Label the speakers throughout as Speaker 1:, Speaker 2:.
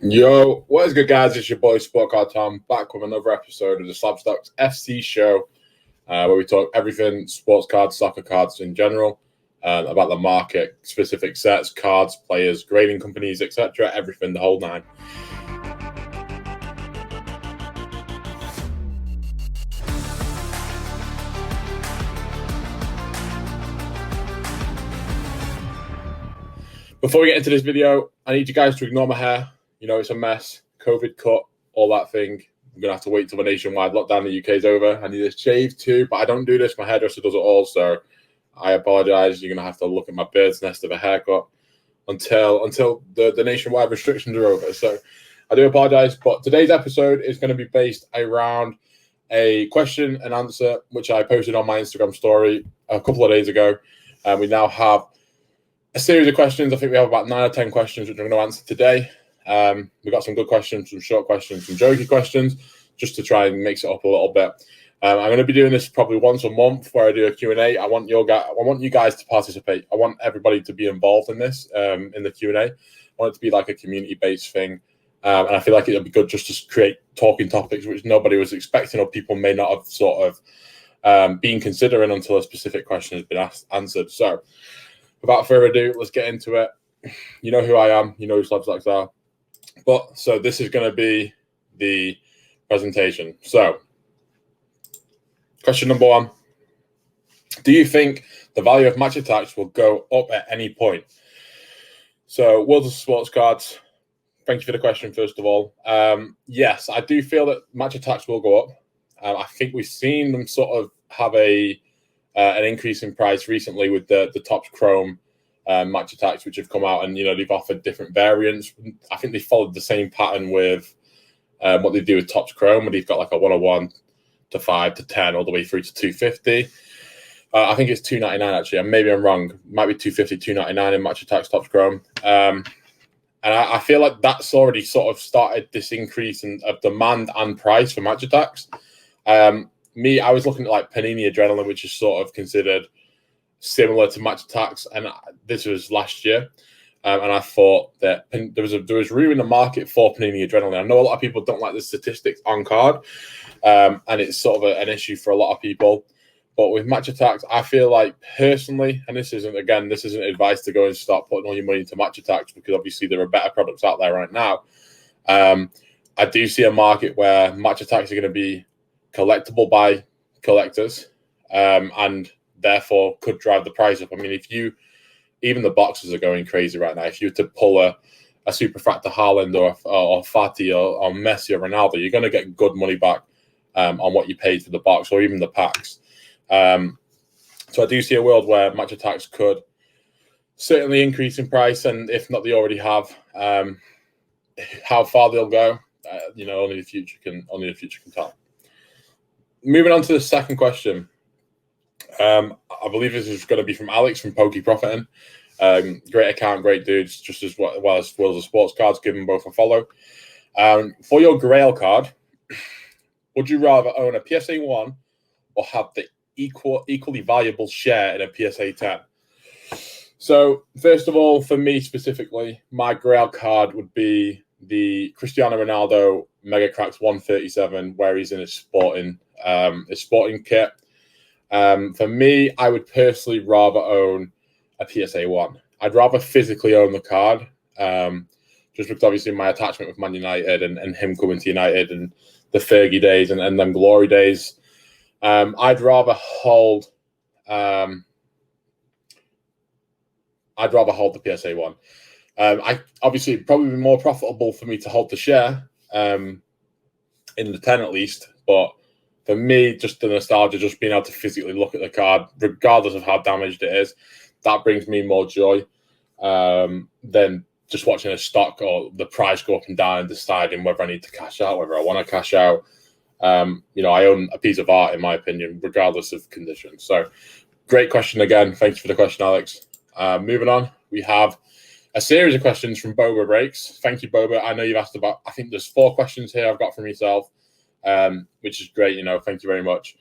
Speaker 1: Yo, what is good, guys? It's your boy Sport Card Tom back with another episode of the SlabStoxFC show, where we talk everything sports cards, soccer cards in general, about the market, specific sets, cards, players, grading companies, etc. Everything, the whole nine. Before we get into this video, I need you guys to ignore my hair. You know, it's a mess. COVID cut, all that thing. I'm going to have to wait till the nationwide lockdown in the UK is over. I need this shaved too, but I don't do this. My hairdresser does it all, so I apologize. You're going to have to look at my bird's nest of a haircut until the nationwide restrictions are over. So I do apologize, but today's episode is going to be based around a question and answer, which I posted on my Instagram story a couple of days ago. And we now have a series of questions. I think we have about 9 or 10 questions, which I'm going to answer today. We got some good questions, some short questions, some jokey questions, just to try and mix it up a little bit. I'm going to be doing this probably once a month, where I do a Q&A. I want you guys to participate. I want everybody to be involved in this, in the Q&A. I want it to be like a community-based thing, and I feel like it'll be good just to create talking topics which nobody was expecting, or people may not have sort of been considering until a specific question has been answered. So, without further ado, let's get into it. You know who I am. You know who SlabStox are. But so this is going to be the presentation. So, question number 1. Do you think the value of match attacks will go up at any point? So, World of Sports Cards, thank you for the question, first of all. Yes, I do feel that match attacks will go up. I think we've seen them sort of have an increase in price recently with the Topps Chrome match attacks, which have come out, and they've offered different variants. I think they followed the same pattern with what they do with Topps Chrome, where they've got like a 101 to 5 to 10 all the way through to 250. I think it's 299 actually, and maybe I'm wrong. It might be 250, 299 in match attacks Topps Chrome. And I feel like that's already sort of started this increase of demand and price for match attacks. I was looking at like Panini Adrenaline, which is sort of considered similar to match attacks, and this was last year, and I thought that there was room in the market for Panini Adrenaline. I know a lot of people don't like the statistics on card, and it's sort of an issue for a lot of people. But with match attacks, I feel like personally, and this isn't advice to go and start putting all your money into match attacks, because obviously there are better products out there right now. I do see a market where match attacks are going to be collectible by collectors, and therefore could drive the price up. I mean, even the boxes are going crazy right now. If you were to pull a Superfractor Haaland or Fati or Messi or Ronaldo, you're going to get good money back on what you paid for the box or even the packs. So I do see a world where match attacks could certainly increase in price, and if not, they already have. How far they'll go, only the future can tell. Moving on to the second question. I believe this is going to be from Alex from Pokey Profiting. Great account, great dudes, just as well as World of Sports Cards. Give them both a follow. For your Grail card, would you rather own a PSA 1 or have the equally valuable share in a PSA 10? So, first of all, for me specifically, my Grail card would be the Cristiano Ronaldo Mega Cracks 137, where he's in his sporting kit. For me, I would personally rather own a PSA 1. I'd rather physically own the card, just because obviously my attachment with Man United and him coming to United and the Fergie days and them glory days. I'd rather hold the PSA 1. I obviously it'd probably be more profitable for me to hold the share in the 10 at least, but for me, just the nostalgia, just being able to physically look at the card, regardless of how damaged it is, that brings me more joy than just watching a stock or the price go up and down and deciding whether I need to cash out, whether I want to cash out. I own a piece of art, in my opinion, regardless of conditions. So, great question again. Thank you for the question, Alex. Moving on, we have a series of questions from Boba Breaks. Thank you, Boba. I know you've asked about, I think there's 4 questions here I've got from yourself. Which is great, thank you very much.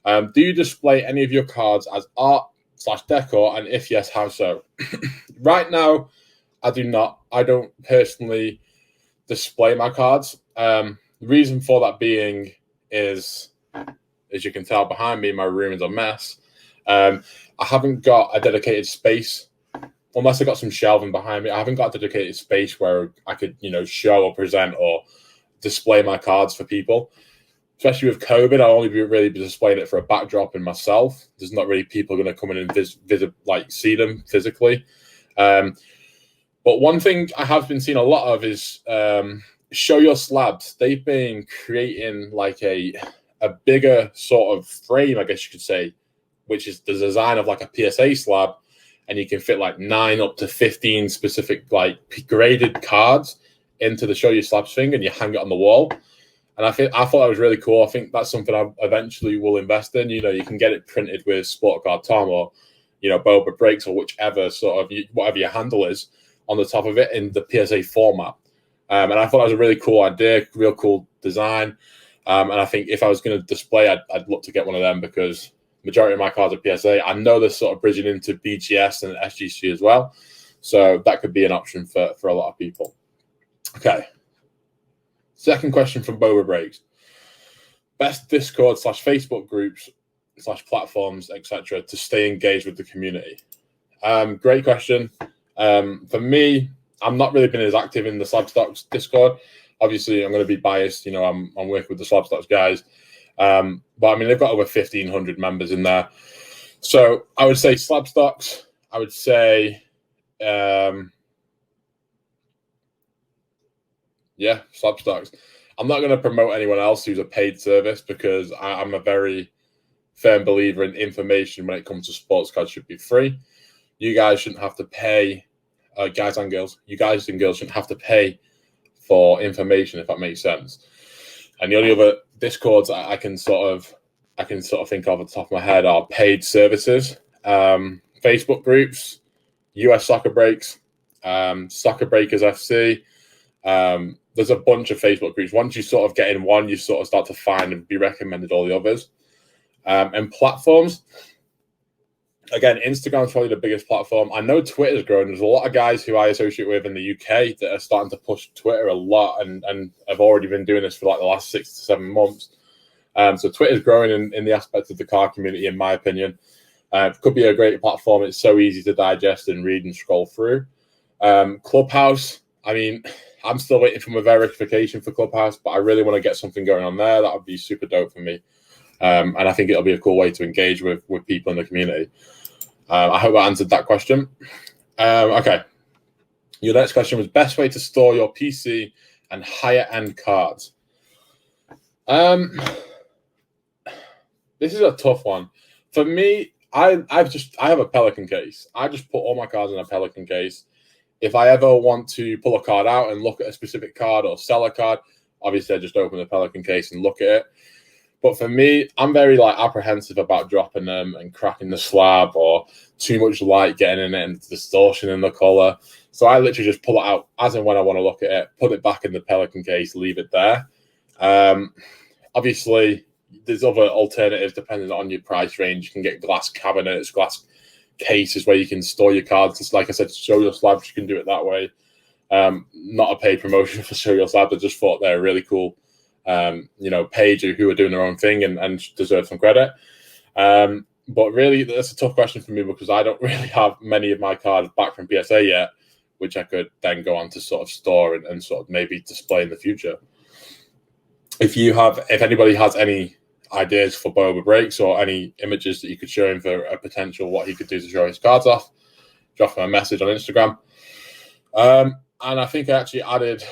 Speaker 1: Do you display any of your cards as art/decor, and if yes, how so? Right now, I do not. I don't personally display my cards. The reason for that being is, as you can tell behind me, my room is a mess. I haven't got a dedicated space, unless I got some shelving behind me. I haven't got a dedicated space where I could, show or present or display my cards for people. Especially with COVID, I'll only really be displaying it for a backdrop and myself. There's not really people going to come in and visit, like see them physically. But one thing I have been seeing a lot of is Show Your Slabs. They've been creating like a bigger sort of frame, I guess you could say, which is the design of like a PSA slab, and you can fit like 9 up to 15 specific like graded cards into the Show Your Slabs thing, and you hang it on the wall. And I thought that was really cool. I think that's something I eventually will invest in. You can get it printed with Sport Card Tom or, Boba Breaks or whichever sort of whatever your handle is on the top of it in the PSA format. And I thought that was a really cool idea, real cool design. And I think if I was going to display, I'd look to get one of them because majority of my cards are PSA. I know they're sort of bridging into BGS and SGC as well. So that could be an option for a lot of people. Okay. Second question from Boba Breaks. Best Discord / Facebook groups / platforms, etc. to stay engaged with the community. Great question. For me, I'm not really been as active in the SlabStox Discord. Obviously, I'm going to be biased. I'm working with the SlabStox guys. But I mean, they've got over 1,500 members in there. So I would say SlabStox. I would say, SlabStox. I'm not going to promote anyone else who's a paid service because I'm a very firm believer in information when it comes to sports cards should be free. You guys shouldn't have to pay, guys and girls. You guys and girls shouldn't have to pay for information, if that makes sense. And the only other Discords I can sort of think of at the top of my head are paid services, Facebook groups, US Soccer Breaks, Soccer Breakers FC. There's a bunch of Facebook groups. Once you sort of get in one, you sort of start to find and be recommended all the others. And platforms, again, Instagram is probably the biggest platform. I know Twitter's growing. There's a lot of guys who I associate with in the UK that are starting to push Twitter a lot and have already been doing this for like the last 6 to 7 months. So Twitter's growing in the aspect of the car community, in my opinion. It could be a great platform. It's so easy to digest and read and scroll through. Clubhouse, I mean, I'm still waiting for my verification for Clubhouse, but I really want to get something going on there. That would be super dope for me. And I think it'll be a cool way to engage with people in the community. I hope I answered that question. Okay. Your next question was best way to store your PC and higher end cards. This is a tough one. For me, I have a Pelican case. I just put all my cards in a Pelican case. If I ever want to pull a card out and look at a specific card or sell a card, obviously I just open the Pelican case and look at it. But for me, I'm very apprehensive about dropping them and cracking the slab or too much light getting in it and distortion in the color. So I literally just pull it out as and when I want to look at it, put it back in the Pelican case, leave it there. Obviously, there's other alternatives depending on your price range. You can get glass cabinets, glass cases where you can store your cards. It's like I said, Show Your Slabs, you can do it that way. Not a paid promotion for Show Your Slabs. I just thought they're really cool. Page who are doing their own thing and deserve some credit. But really, that's a tough question for me because I don't really have many of my cards back from PSA yet, which I could then go on to sort of store and sort of maybe display in the future. If anybody has any ideas for Boba Breaks or any images that you could show him for a potential what he could do to show his cards off, drop him a message on Instagram. And I think I actually added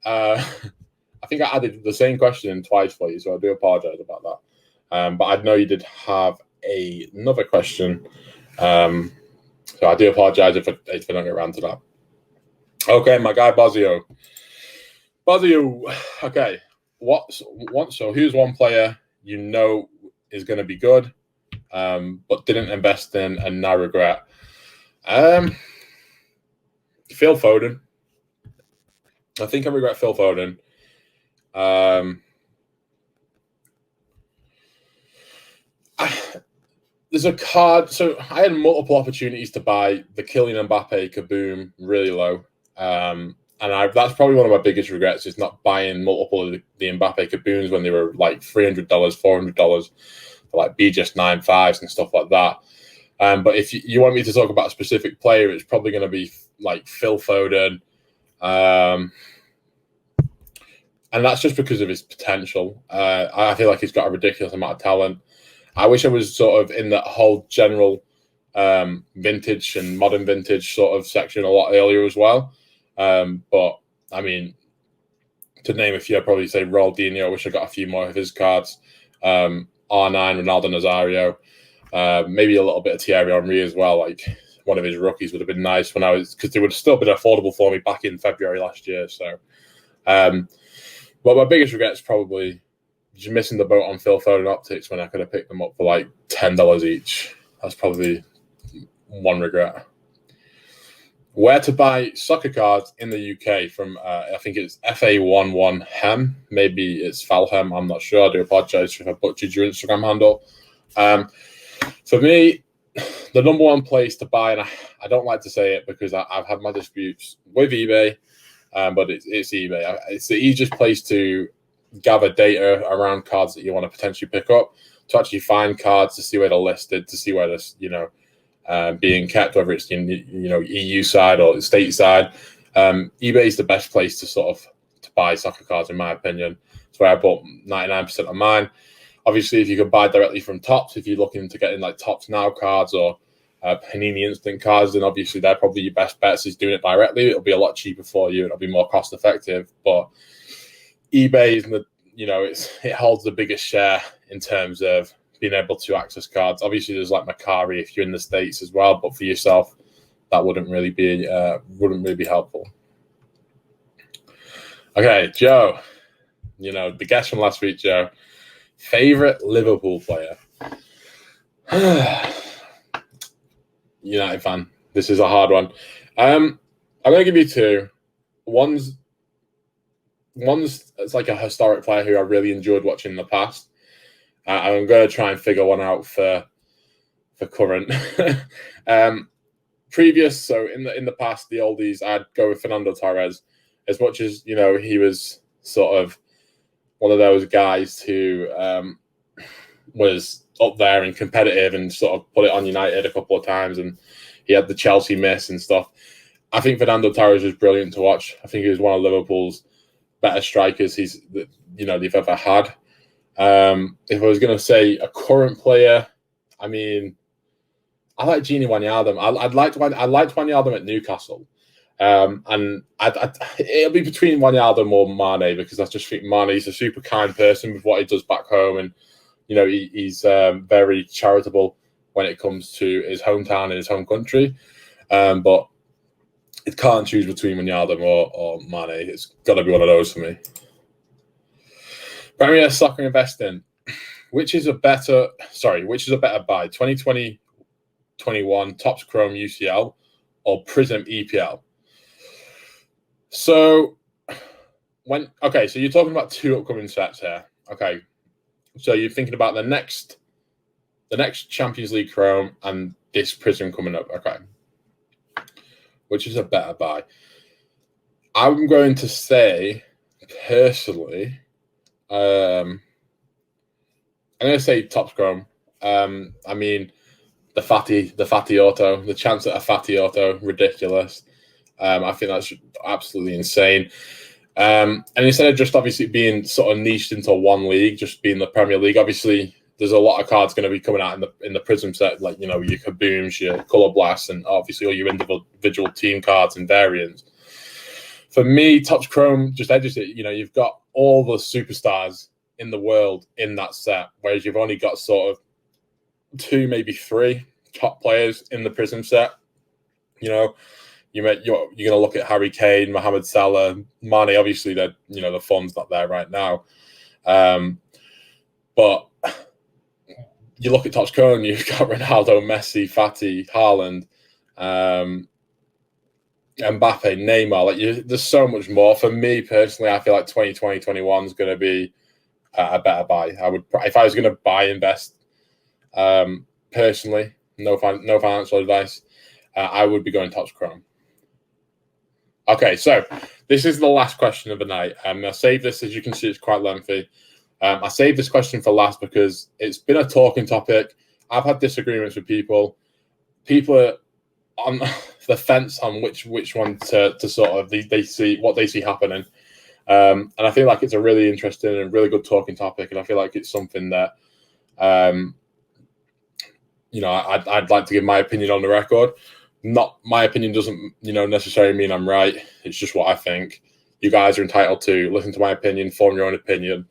Speaker 1: the same question twice for you, so I do apologize about that. But I know you did have another question, so I do apologize if I don't get around to that. Okay, my guy Bozio. Okay, so who's one player is going to be good, but didn't invest in and now regret? Phil Foden. I think I regret Phil Foden. There's a card. So I had multiple opportunities to buy the Kylian Mbappe Kaboom really low. that's probably one of my biggest regrets is not buying multiple of the Mbappe Kaboons when they were like $300, $400 for like BGS 9.5s and stuff like that. But if you want me to talk about a specific player, it's probably going to be like Phil Foden. And that's just because of his potential. I feel like he's got a ridiculous amount of talent. I wish I was sort of in that whole general vintage and modern vintage sort of section a lot earlier as well. But I mean, to name a few, I'd probably say Ronaldinho. I wish I got a few more of his cards. R9, Ronaldo Nazario. Maybe a little bit of Thierry Henry as well. Like one of his rookies would have been nice because they would have still been affordable for me back in February last year. So, but my biggest regret is probably just missing the boat on Phil Foden optics when I could have picked them up for like $10 each. That's probably one regret. Where to buy soccer cards in the UK from, I think it's FA11Hem. Maybe it's Falhem. I'm not sure. I do apologize if I butchered your Instagram handle. For me, the number one place to buy, and I don't like to say it because I've had my disputes with eBay, but it's eBay. It's the easiest place to gather data around cards that you want to potentially pick up, to actually find cards, to see where they're listed, to see where they're, being kept, whether it's EU side or state side. eBay is the best place to buy soccer cards, in my opinion. It's where I bought 99% of mine. Obviously, if you could buy directly from Topps, if you're looking to get in like Topps Now cards or Panini Instant cards, then obviously they're probably your best bets is doing it directly. It'll be a lot cheaper for you. It'll be more cost effective. But eBay is it holds the biggest share in terms of being able to access cards. Obviously, there's like Macari if you're in the States as well, but for yourself, that wouldn't really be helpful. Okay, Joe, the guest from last week, Joe, favorite Liverpool player. United fan. This is a hard one. I'm going to give you two. One's it's like a historic player who I really enjoyed watching in the past. I'm going to try and figure one out for current. Previous, so in the past, the oldies, I'd go with Fernando Torres. As much as he was sort of one of those guys who was up there and competitive and sort of put it on United a couple of times, and he had the Chelsea miss and stuff. I think Fernando Torres was brilliant to watch. I think he was one of Liverpool's better strikers they've ever had. If I was going to say a current player, I mean, I like Gini Wijnaldum. I liked Wijnaldum at Newcastle, and it'll be between Wijnaldum or Mane, because I just think Mane's a super kind person with what he does back home, and he's very charitable when it comes to his hometown and his home country. But it can't choose between Wijnaldum or Mane. It's got to be one of those for me. Premier Soccer Investing. Which is a better buy? 2020-21 Topps Chrome UCL or Prism EPL? So you're talking about two upcoming sets here. Okay. So you're thinking about the next Champions League Chrome and this Prism coming up. Okay. Which is a better buy? I'm going to say, personally, I'm going to say Topps Chrome. I mean, the fatty auto, the chance at a fatty auto, ridiculous. I think that's absolutely insane. And instead of just obviously being sort of niched into one league, just being the Premier League, obviously there's a lot of cards going to be coming out in the Prism set, like your Kabooms, your Color Blasts, and obviously all your individual team cards and variants. For me, Topps Chrome just edges it. You've got all the superstars in the world in that set, whereas you've only got sort of 2, maybe 3 top players in the Prism set. You're going to look at Harry Kane, Mohamed Salah, Mane. Obviously, the form's not there right now, but you look at Topps Chrome, you've got Ronaldo, Messi, Fati, Haaland, Mbappe, Neymar. There's so much more. For me personally, I feel like 2020-21 is going to be a better buy. If I was going to invest, personally, no financial advice, I would be going Topps Chrome. Okay, so this is the last question of the night. I saved this, as you can see, it's quite lengthy. I saved this question for last because it's been a talking topic. I've had disagreements with people. People are on the fence on which one to sort of they see what they see happening. And I feel like it's a really interesting and really good talking topic, and I feel like it's something that I'd like to give my opinion on the record. Not my opinion doesn't necessarily mean I'm right. It's just what I think. You guys are entitled to listen to my opinion, form your own opinion.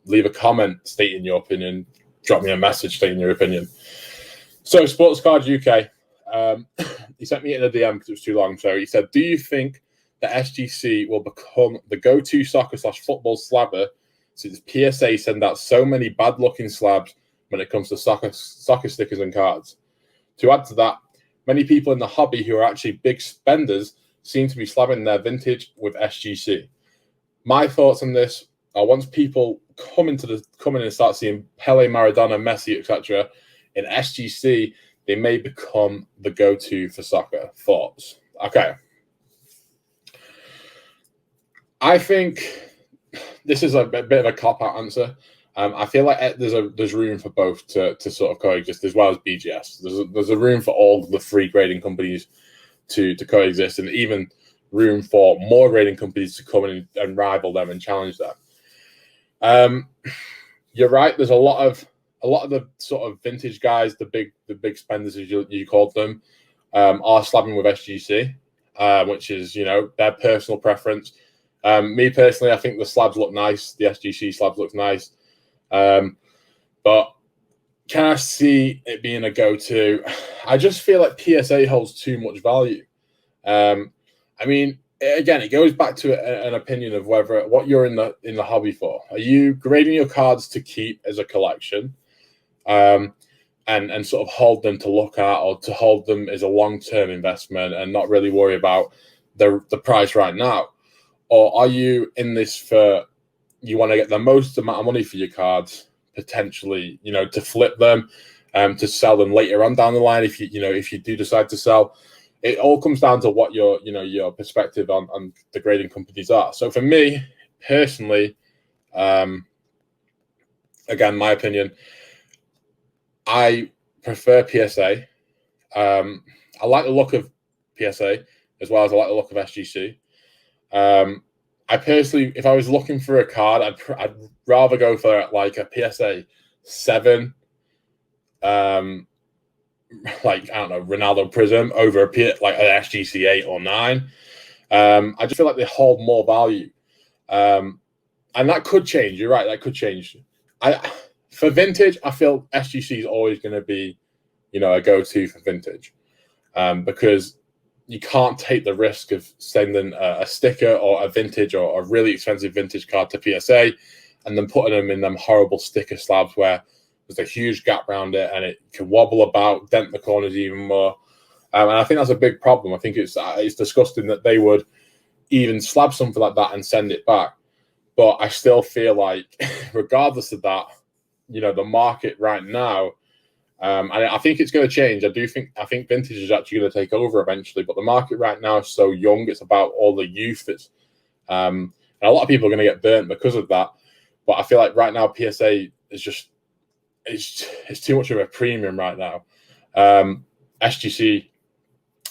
Speaker 1: Leave a comment stating your opinion. Drop me a message stating your opinion. So, Sports Cards UK, he sent me in a DM because it was too long. So he said, "Do you think that SGC will become the go-to soccer/football slabber since PSA send out so many bad-looking slabs when it comes to soccer stickers and cards? To add to that, many people in the hobby who are actually big spenders seem to be slabbing their vintage with SGC. My thoughts on this are once people come in and start seeing Pele, Maradona, Messi, etc. in SGC, they may become the go-to for soccer." Thoughts? Okay. I think this is a bit of a cop-out answer. I feel like there's room for both to sort of coexist, as well as BGS. There's a room for all the free grading companies to coexist, and even room for more grading companies to come in and rival them and challenge them. You're right. There's a lot of the sort of vintage guys, the big spenders, as you called them, are slabbing with SGC, which is their personal preference. Me personally, I think the slabs look nice. The SGC slabs look nice. But can I see it being a go-to? I just feel like PSA holds too much value. I mean, again, it goes back to an opinion of what you're in the hobby for. Are you grading your cards to keep as a collection, and sort of hold them to look at, or to hold them as a long-term investment and not really worry about the price right now? Or are you in this for you want to get the most amount of money for your cards, potentially, to flip them, to sell them later on down the line if you do decide to sell? It all comes down to what your perspective on the grading companies are. So for me personally, again, my opinion, I prefer PSA. I like the look of PSA as well as I like the look of SGC. I personally, if I was looking for a card, I'd rather go for like a PSA 7, like, I don't know, Ronaldo Prism over an SGC 8 or 9. I just feel like they hold more value. And that could change. You're right, that could change. For vintage, I feel SGC is always going to be, a go-to for vintage, because you can't take the risk of sending a sticker or a vintage or a really expensive vintage card to PSA and then putting them in them horrible sticker slabs where there's a huge gap around it and it can wobble about, dent the corners even more. And I think that's a big problem. I think it's disgusting that they would even slab something like that and send it back. But I still feel like, regardless of that, the market right now, and I think it's going to change. I think vintage is actually going to take over eventually. But the market right now is so young. It's about all the youth. And a lot of people are going to get burnt because of that. But I feel like right now PSA is just it's too much of a premium right now. SGC,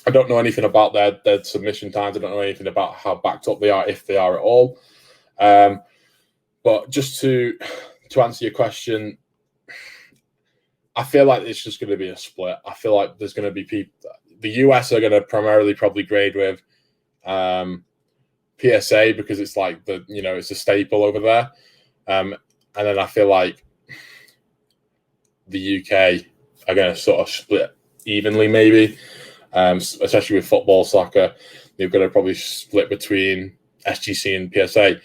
Speaker 1: I don't know anything about their submission times. I don't know anything about how backed up they are, if they are at all. But just to answer your question, I feel like it's just going to be a split. I feel like there's going to be people. The US are going to primarily probably grade with PSA because it's like it's a staple over there. And then I feel like the UK are going to sort of split evenly, maybe, especially with football, soccer. They're going to probably split between SGC and PSA.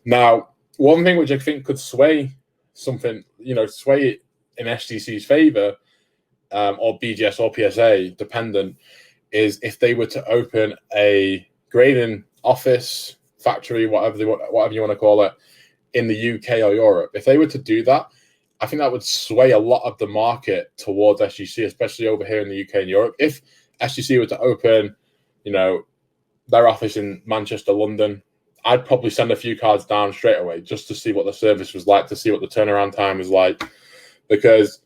Speaker 1: Now, one thing which I think could sway something, sway it in SGC's favor, or BGS or PSA dependent, is if they were to open a grading office, factory, whatever you want to call it, in the UK or Europe. If they were to do that, I think that would sway a lot of the market towards SGC, especially over here in the UK and Europe. If SGC were to open, their office in Manchester, London, I'd probably send a few cards down straight away just to see what the service was like, to see what the turnaround time was like, because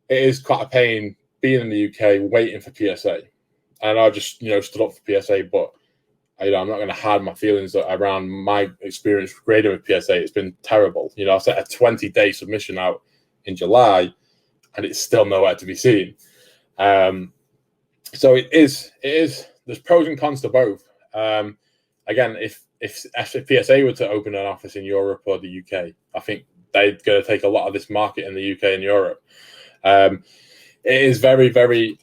Speaker 1: it is quite a pain being in the UK waiting for PSA. And I just, stood up for PSA, but I'm not going to hide my feelings around my experience grading with PSA. It's been terrible. I set a 20-day submission out in July, and it's still nowhere to be seen. So it is. There's pros and cons to both. Again, if PSA were to open an office in Europe or the UK, I think they're going to take a lot of this market in the UK and Europe. It is very, very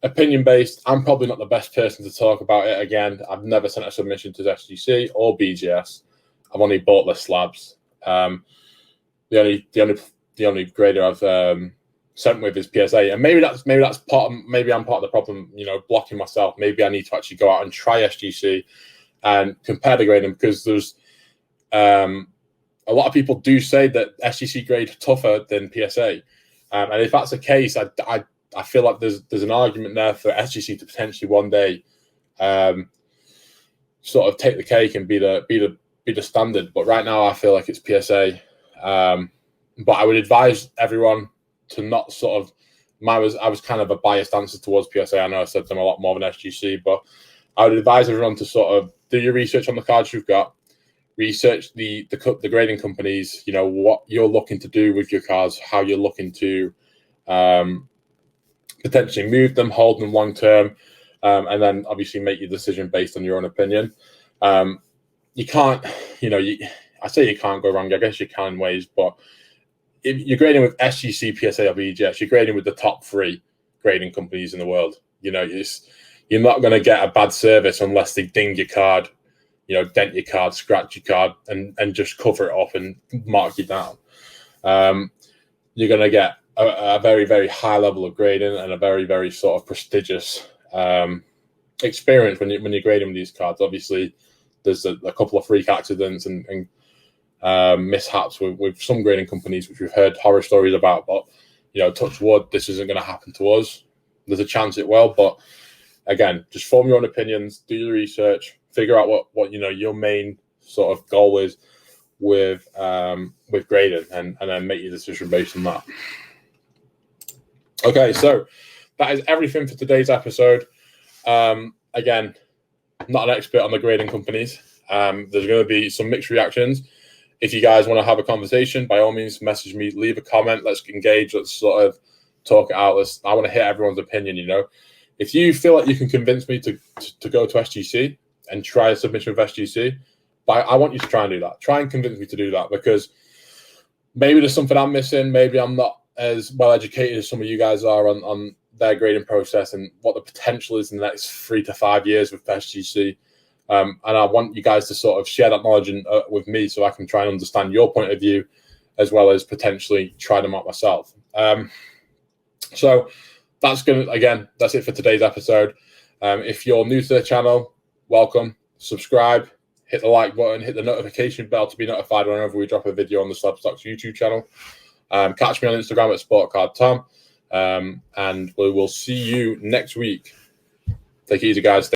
Speaker 1: opinion-based. I'm probably not the best person to talk about it. Again, I've never sent a submission to SGC or BGS. I've only bought the slabs. The only grader I've sent with is PSA, and maybe that's part of, maybe I'm part of the problem. Blocking myself. Maybe I need to actually go out and try SGC and compare the grading, because there's a lot of people do say that SGC grade tougher than PSA, and if that's the case, I feel like there's an argument there for SGC to potentially one day sort of take the cake and be the standard. But right now, I feel like it's PSA. But I would advise everyone to not sort of. I was kind of a biased answer towards PSA. I know I said them a lot more than SGC, but I would advise everyone to sort of do your research on the cards you've got, research the grading companies. What you're looking to do with your cards, how you're looking to potentially move them, hold them long term, and then obviously make your decision based on your own opinion. You can't, I say you can't go wrong. I guess you can in ways, but if you're grading with SGC, PSA, or BGS, you're grading with the top 3 grading companies in the world. You're not going to get a bad service unless they ding your card, dent your card, scratch your card, and just cover it up and mark you down. You're going to get a very, very high level of grading and a very, very sort of prestigious experience when you're grading these cards. Obviously, there's a couple of freak accidents and mishaps with some grading companies, which we've heard horror stories about. But touch wood, this isn't going to happen to us. There's a chance it will, but again, just form your own opinions, do your research, figure out what your main sort of goal is with grading, and then make your decision based on that. Okay, so that is everything for today's episode. Again, not an expert on the grading companies. There's going to be some mixed reactions. If you guys want to have a conversation, by all means, message me, leave a comment. Let's engage. Let's sort of talk it out. I want to hear everyone's opinion. If you feel like you can convince me to go to SGC and try a submission with SGC, I want you to try and do that. Try and convince me to do that, because maybe there's something I'm missing. Maybe I'm not as well educated as some of you guys are on their grading process and what the potential is in the next 3 to 5 years with SGC. And I want you guys to sort of share that knowledge with me, so I can try and understand your point of view, as well as potentially try them out myself. So that's it for today's episode. If you're new to the channel, welcome. Subscribe, hit the like button, hit the notification bell to be notified whenever we drop a video on the SlabStox YouTube channel. Catch me on Instagram at SportCardTom, and we will see you next week. Take it easy, guys.